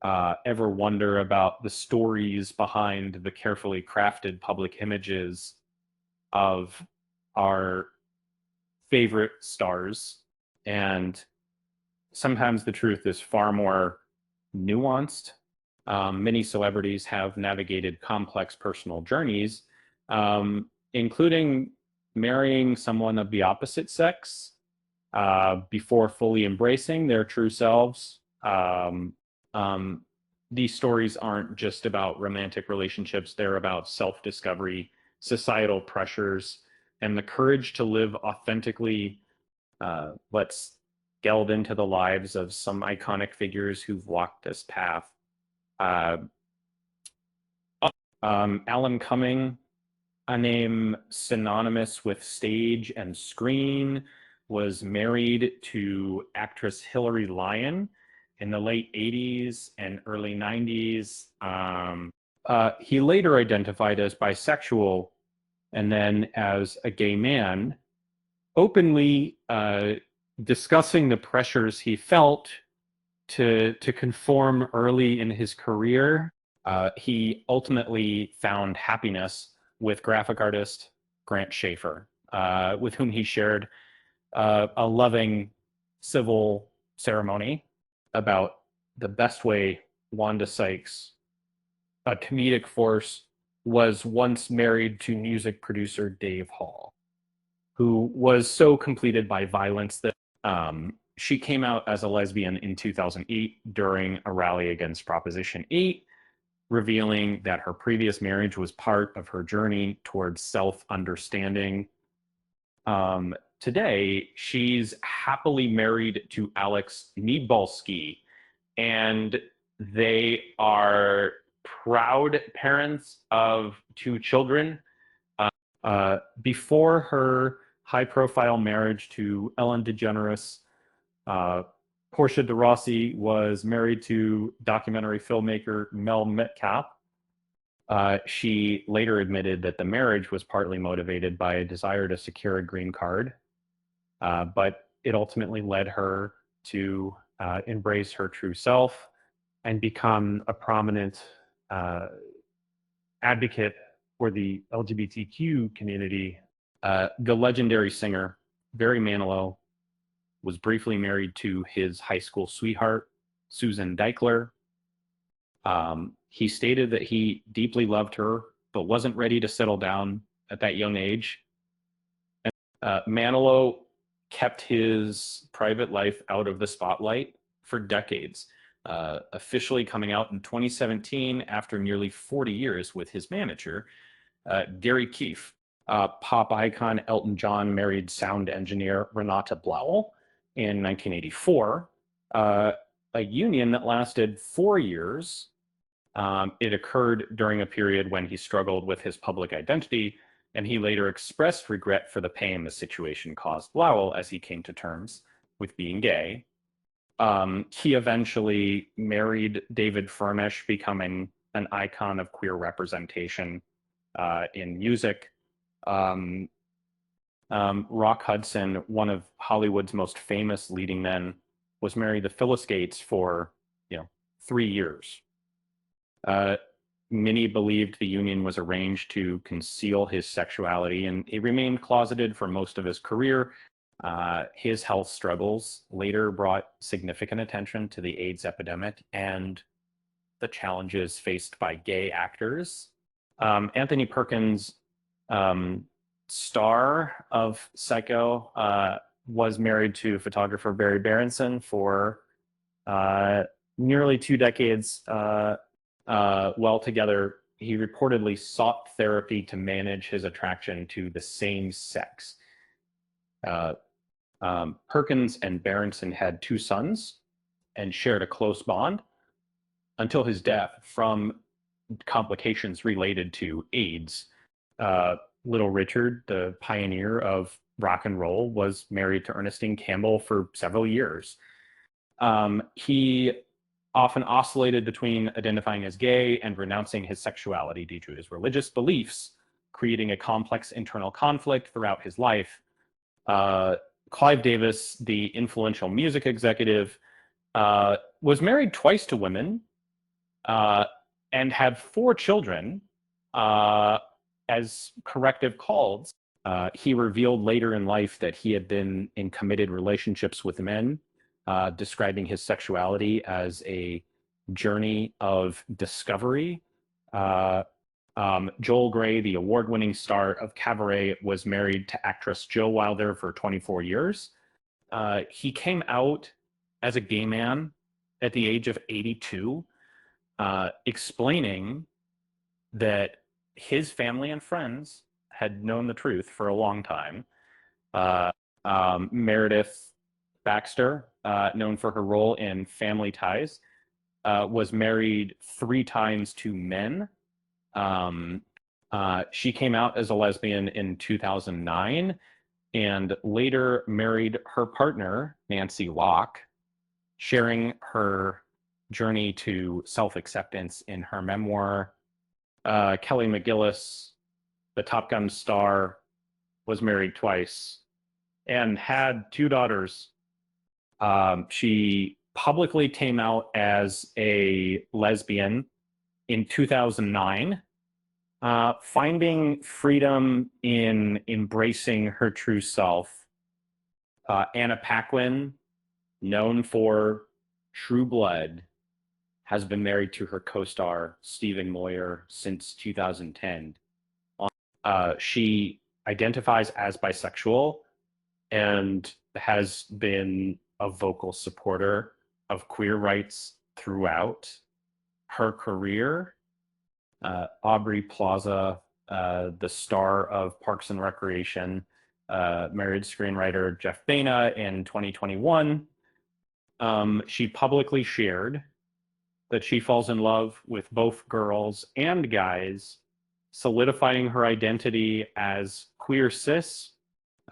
ever wonder about the stories behind the carefully crafted public images of our favorite stars. And sometimes the truth is far more nuanced. Many celebrities have navigated complex personal journeys, including marrying someone of the opposite sex before fully embracing their true selves. Um, these stories aren't just about romantic relationships, they're about self discovery, societal pressures, and the courage to live authentically. Let's delve into the lives of some iconic figures who've walked this path. Uh, Alan Cumming, a name synonymous with stage and screen, was married to actress Hilary Lyon in the late 80s and early 90s. He later identified as bisexual and then as a gay man, openly discussing the pressures he felt to conform early in his career. He ultimately found happiness with graphic artist Grant Schaefer, with whom he shared a loving civil ceremony about the best way Wanda Sykes, a comedic force, was once married to music producer Dave Hall, who was so completed by violence that she came out as a lesbian in 2008 during a rally against Proposition 8, revealing that her previous marriage was part of her journey towards self-understanding. Today, she's happily married to Alex Niedbalski, and they are proud parents of two children. Before her high-profile marriage to Ellen DeGeneres, Portia de Rossi was married to documentary filmmaker Mel Metcalf. She later admitted that the marriage was partly motivated by a desire to secure a green card, but it ultimately led her to embrace her true self and become a prominent advocate for the LGBTQ community. The legendary singer Barry Manilow was briefly married to his high school sweetheart, Susan Deichler. He stated that he deeply loved her, but wasn't ready to settle down at that young age. Manilow kept his private life out of the spotlight for decades, officially coming out in 2017 after nearly 40 years with his manager, Gary Keefe. Pop icon Elton John married sound engineer Renata Blowell in 1984, a union that lasted 4 years. It occurred during a period when he struggled with his public identity, and he later expressed regret for the pain the situation caused Blowell as he came to terms with being gay. He eventually married David Furnish, becoming an icon of queer representation in music. Rock Hudson, one of Hollywood's most famous leading men, was married to Phyllis Gates for 3 years. Many believed the union was arranged to conceal his sexuality, and he remained closeted for most of his career. His health struggles later brought significant attention to the AIDS epidemic and the challenges faced by gay actors. Anthony Perkins, star of Psycho, was married to photographer Barry Berenson for nearly 2 decades. While together, he reportedly sought therapy to manage his attraction to the same sex. Perkins and Berenson had 2 sons and shared a close bond until his death from complications related to AIDS. Little Richard, the pioneer of rock and roll, was married to Ernestine Campbell for several years. He often oscillated between identifying as gay and renouncing his sexuality due to his religious beliefs, creating a complex internal conflict throughout his life. Clive Davis, the influential music executive, was married twice to women, uh, and had 4 children. Uh, as corrective calls, he revealed later in life that he had been in committed relationships with men, describing his sexuality as a journey of discovery. Uh, Joel Grey, the award winning star of Cabaret, was married to actress Jo Wilder for 24 years. He came out as a gay man at the age of 82, explaining that his family and friends had known the truth for a long time. Uh, Meredith Baxter, known for her role in Family Ties, was married 3 times to men. Um, she came out as a lesbian in 2009 and later married her partner, Nancy Locke, sharing her journey to self acceptance in her memoir. Kelly McGillis, the Top Gun star, was married twice and had 2 daughters. She publicly came out as a lesbian in 2009, finding freedom in embracing her true self. Anna Paquin, known for True Blood, has been married to her co-star Stephen Moyer since 2010. She identifies as bisexual and has been a vocal supporter of queer rights throughout her career. Aubrey Plaza, the star of Parks and Recreation, married screenwriter Jeff Baena in 2021. She publicly shared that she falls in love with both girls and guys, solidifying her identity as queer cis.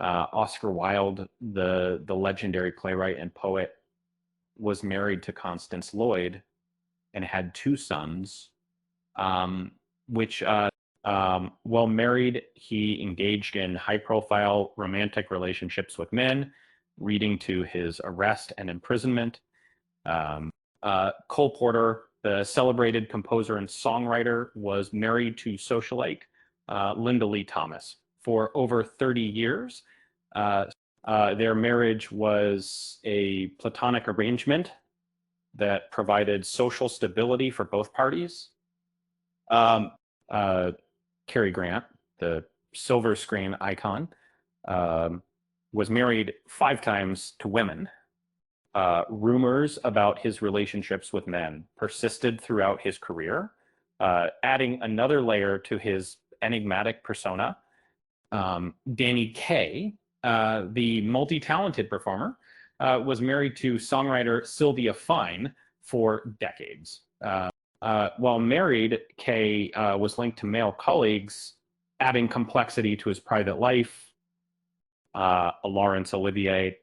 Oscar Wilde, the legendary playwright and poet, was married to Constance Lloyd and had 2 sons. Which while married, he engaged in high-profile romantic relationships with men, leading to his arrest and imprisonment. Cole Porter, the celebrated composer and songwriter, was married to socialite Linda Lee Thomas for over 30 years. Their marriage was a platonic arrangement that provided social stability for both parties. Um, uh, Cary Grant, the silver screen icon, um, was married 5 times to women. Rumors about his relationships with men persisted throughout his career, adding another layer to his enigmatic persona. Danny Kaye, the multi-talented performer, was married to songwriter Sylvia Fine for decades. While married, Kaye was linked to male colleagues, adding complexity to his private life. Laurence Olivier,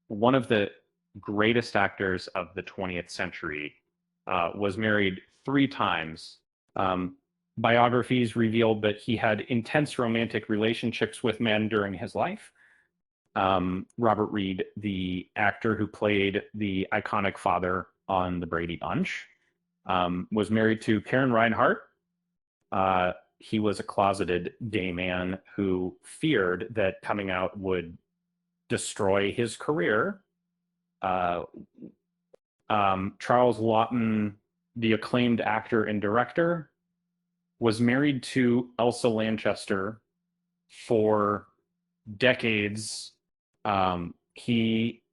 one of the greatest actors of the 20th century, was married 3 times. Biographies revealed that he had intense romantic relationships with men during his life. Robert Reed, the actor who played the iconic father on The Brady Bunch, was married to Karen Reinhardt. He was a closeted gay man who feared that coming out would destroy his career. Charles Laughton, the acclaimed actor and director, was married to Elsa Lanchester for decades. He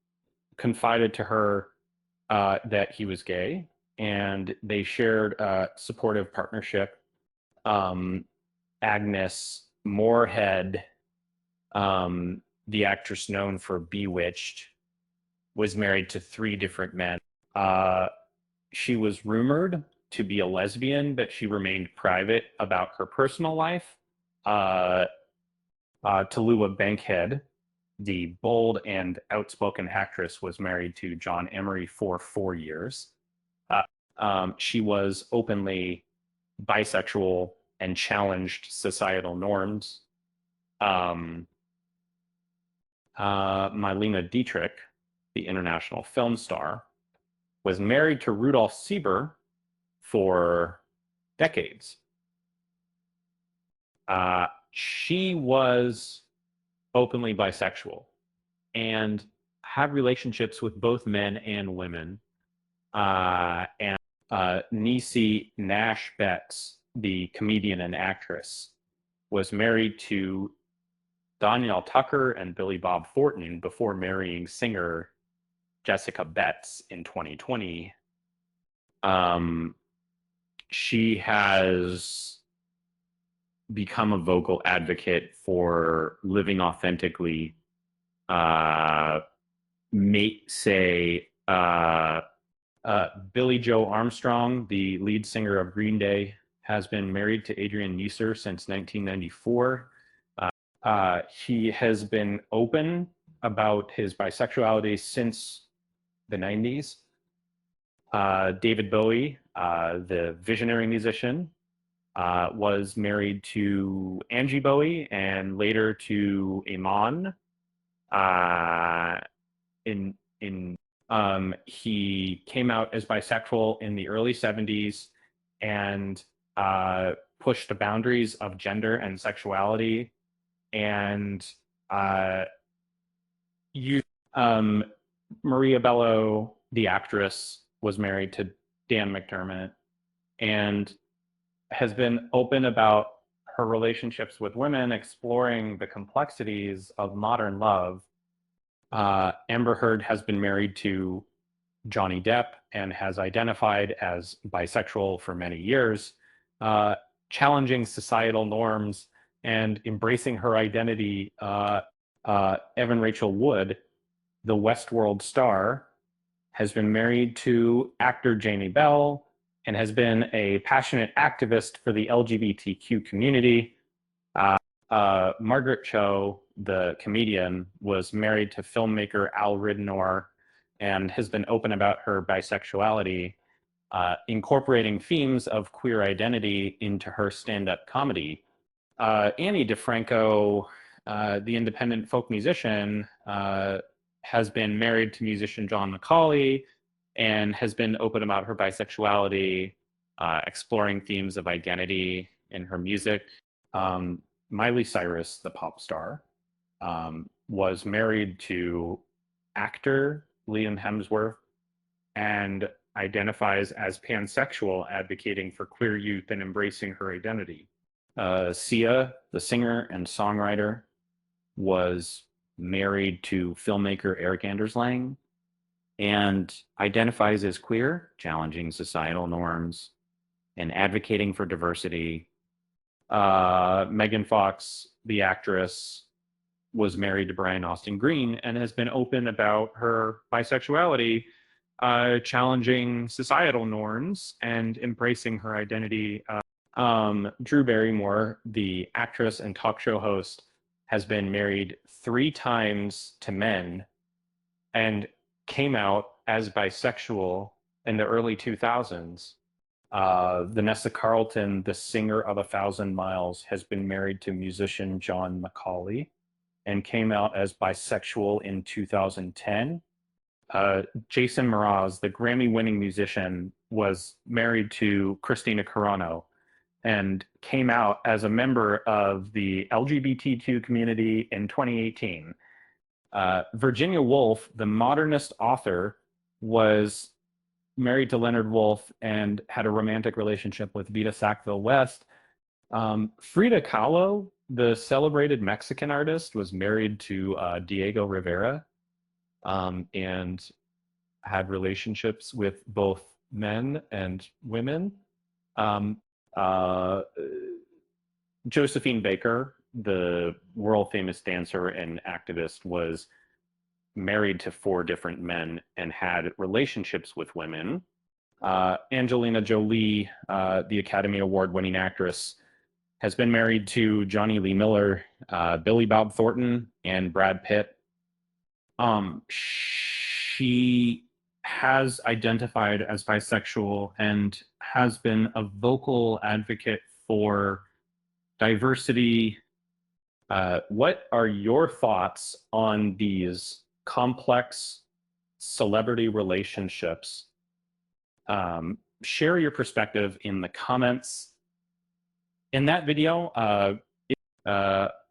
confided to her that he was gay, and they shared a supportive partnership. Agnes Moorehead, the actress known for Bewitched, was married to 3 different men. She was rumored to be a lesbian, but she remained private about her personal life. Tallulah Bankhead, the bold and outspoken actress, was married to John Emery for 4 years. She was openly bisexual and challenged societal norms. Marlene Dietrich, the international film star, was married to Rudolf Sieber for decades. She was openly bisexual and had relationships with both men and women. And Niecy Nash Betts, the comedian and actress, was married to Danielle Tucker and Billy Bob Thornton before marrying singer Jessica Betts in 2020. Um, she has become a vocal advocate for living authentically. Say Billy Joe Armstrong, the lead singer of Green Day, has been married to Adrienne Neisser since 1994. He has been open about his bisexuality since the 90s. David Bowie, the visionary musician, was married to Angie Bowie and later to Iman. He came out as bisexual in the early 70s and pushed the boundaries of gender and sexuality. And you, Maria Bello, the actress, was married to Dan McDermott and has been open about her relationships with women, exploring the complexities of modern love. Amber Heard has been married to Johnny Depp and has identified as bisexual for many years, challenging societal norms and embracing her identity. Evan Rachel Wood, the Westworld star, has been married to actor Jamie Bell and has been a passionate activist for the LGBTQ community. Margaret Cho, the comedian, was married to filmmaker Al Ridnour and has been open about her bisexuality, incorporating themes of queer identity into her stand-up comedy. Annie DeFranco, the independent folk musician, has been married to musician John McCauley and has been open about her bisexuality, exploring themes of identity in her music. Miley Cyrus, the pop star, was married to actor Liam Hemsworth and identifies as pansexual, advocating for queer youth and embracing her identity. Sia, the singer and songwriter, was married to filmmaker Eric Anders Lang and identifies as queer, challenging societal norms and advocating for diversity. Megan Fox, the actress, was married to Brian Austin Green and has been open about her bisexuality, challenging societal norms and embracing her identity. Drew Barrymore, the actress and talk show host, has been married 3 times to men and came out as bisexual in the early 2000s. Vanessa Carlton, the singer of 1,000 Miles, has been married to musician John McCauley and came out as bisexual in 2010. Jason Mraz, the Grammy-winning musician, was married to Christina Carano and came out as a member of the LGBTQ community in 2018. Virginia Woolf, the modernist author, was married to Leonard Woolf and had a romantic relationship with Vita Sackville West. Frida Kahlo, the celebrated Mexican artist, was married to Diego Rivera and had relationships with both men and women. Josephine Baker, the world famous dancer and activist, was married to 4 different men and had relationships with women. Angelina Jolie, the Academy Award winning actress, has been married to Johnny Lee Miller, Billy Bob Thornton, and Brad Pitt. She has identified as bisexual and has been a vocal advocate for diversity. What are your thoughts on these complex celebrity relationships share your perspective in the comments in that video.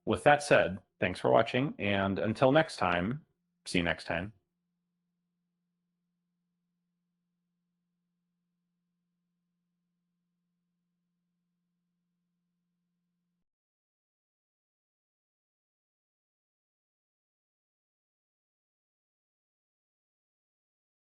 With that said, thanks for watching, and until next time, see you next time.